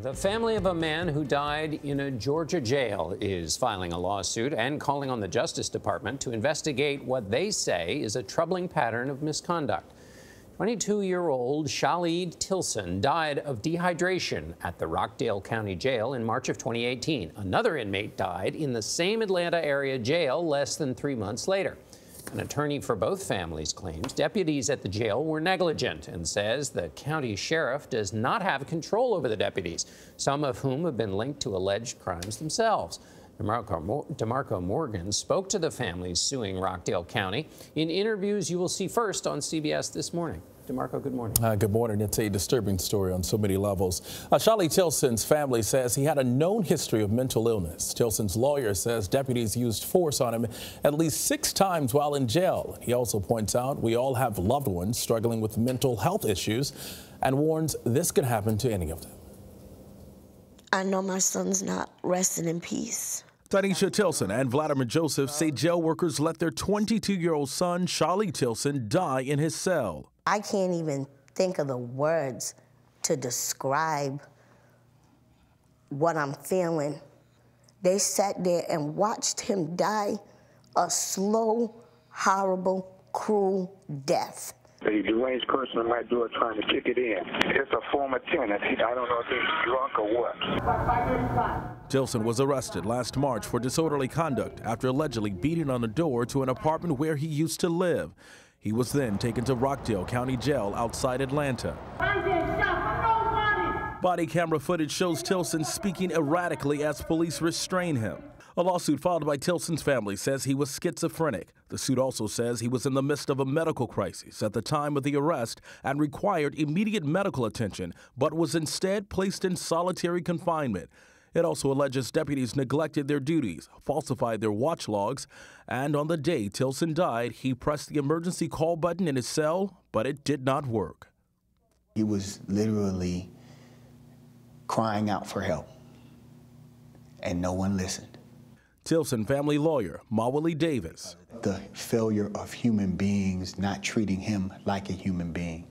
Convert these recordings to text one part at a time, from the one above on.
The family of a man who died in a Georgia jail is filing a lawsuit and calling on the Justice Department to investigate what they say is a troubling pattern of misconduct. 22-year-old Shali Tilson died of dehydration at the Rockdale County Jail in March of 2018. Another inmate died in the same Atlanta area jail less than 3 months later. An attorney for both families claims deputies at the jail were negligent and says the county sheriff does not have control over the deputies, some of whom have been linked to alleged crimes themselves. DeMarco Morgan spoke to the families suing Rockdale County in interviews you will see first on CBS This Morning. DeMarco, good morning. Good morning. It's a disturbing story on so many levels. Shali Tilson's family says he had a known history of mental illness. Tilson's lawyer says deputies used force on him at least 6 times while in jail. He also points out we all have loved ones struggling with mental health issues and warns this could happen to any of them. I know my son's not resting in peace. Tanisha Tilson and Vladimir Joseph say jail workers let their 22-year-old son, Shali Tilson, die in his cell. I can't even think of the words to describe what I'm feeling. They sat there and watched him die a slow, horrible, cruel death. The deranged person might do it trying to kick it in. It's a former tenant. I don't know if he's drunk or what. Tilson was arrested last March for disorderly conduct after allegedly beating on a door to an apartment where he used to live. He was then taken to Rockdale County Jail outside Atlanta. Body camera footage shows Tilson speaking erratically as police restrain him. A lawsuit filed by Tilson's family says he was schizophrenic. The suit also says he was in the midst of a medical crisis at the time of the arrest and required immediate medical attention, but was instead placed in solitary confinement. It also alleges deputies neglected their duties, falsified their watch logs, and on the day Tilson died, he pressed the emergency call button in his cell, but it did not work. He was literally crying out for help, and no one listened. Tilson family lawyer, Mawali Davis. The failure of human beings not treating him like a human being.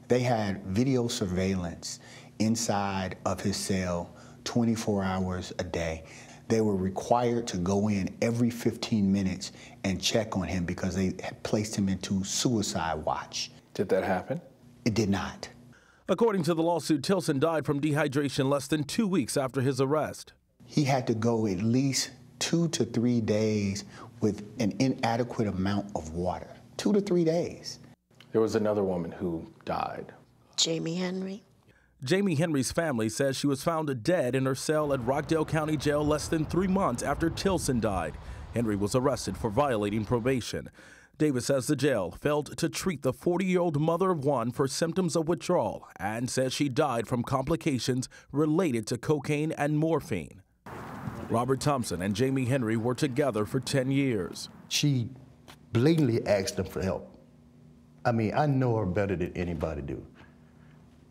They had video surveillance inside of his cell 24 hours a day. They were required to go in every 15 minutes and check on him because they had placed him into suicide watch. Did that happen? It did not. According to the lawsuit, Tilson died from dehydration less than 2 weeks after his arrest. He had to go at least 2 to 3 days with an inadequate amount of water. 2 to 3 days. There was another woman who died. Jamie Henry. Jamie Henry's family says she was found dead in her cell at Rockdale County Jail less than 3 months after Tilson died. Henry was arrested for violating probation. Davis says the jail failed to treat the 40-year-old mother of one for symptoms of withdrawal and says she died from complications related to cocaine and morphine. Robert Thompson and Jamie Henry were together for 10 years. She blatantly asked them for help. I mean, I know her better than anybody do.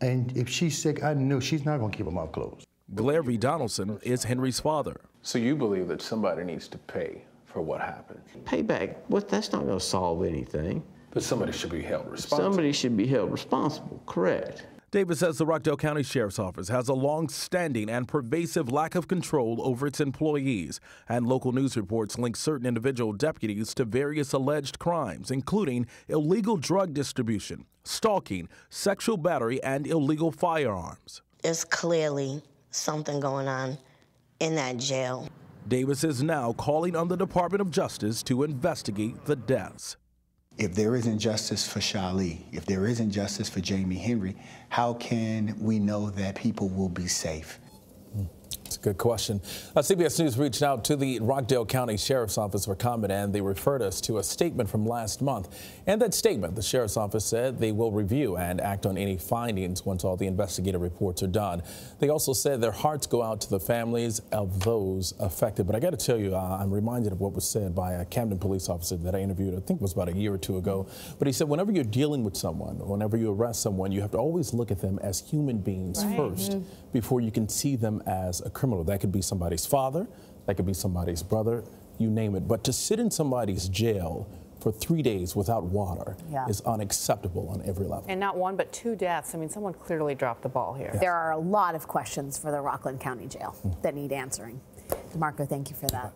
And if she's sick, I know she's not going to keep her mouth closed. Blair V. Donaldson is Henry's father. So you believe that somebody needs to pay for what happened? Payback, that's not going to solve anything. But somebody should be held responsible. Somebody should be held responsible, correct. Davis says the Rockdale County Sheriff's Office has a long-standing and pervasive lack of control over its employees, and local news reports link certain individual deputies to various alleged crimes, including illegal drug distribution, stalking, sexual battery, and illegal firearms. There's clearly something going on in that jail. Davis is now calling on the Department of Justice to investigate the deaths. If there isn't justice for Shali, if there isn't justice for Jamie Henry, how can we know that people will be safe? It's a good question. CBS News reached out to the Rockdale County Sheriff's Office for comment, and they referred us to a statement from last month. And that statement, the Sheriff's Office said they will review and act on any findings once all the investigative reports are done. They also said their hearts go out to the families of those affected. But I got to tell you, I'm reminded of what was said by a Camden police officer that I interviewed, I think it was about a year or two ago. But he said whenever you're dealing with someone, whenever you arrest someone, you have to always look at them as human beings first before you can see them as a criminal. That could be somebody's father, that could be somebody's brother, you name it. But to sit in somebody's jail for 3 days without water is unacceptable on every level. And not one, but 2 deaths. I mean, someone clearly dropped the ball here. There are a lot of questions for the Rockland County Jail that need answering. DeMarco, thank you for that.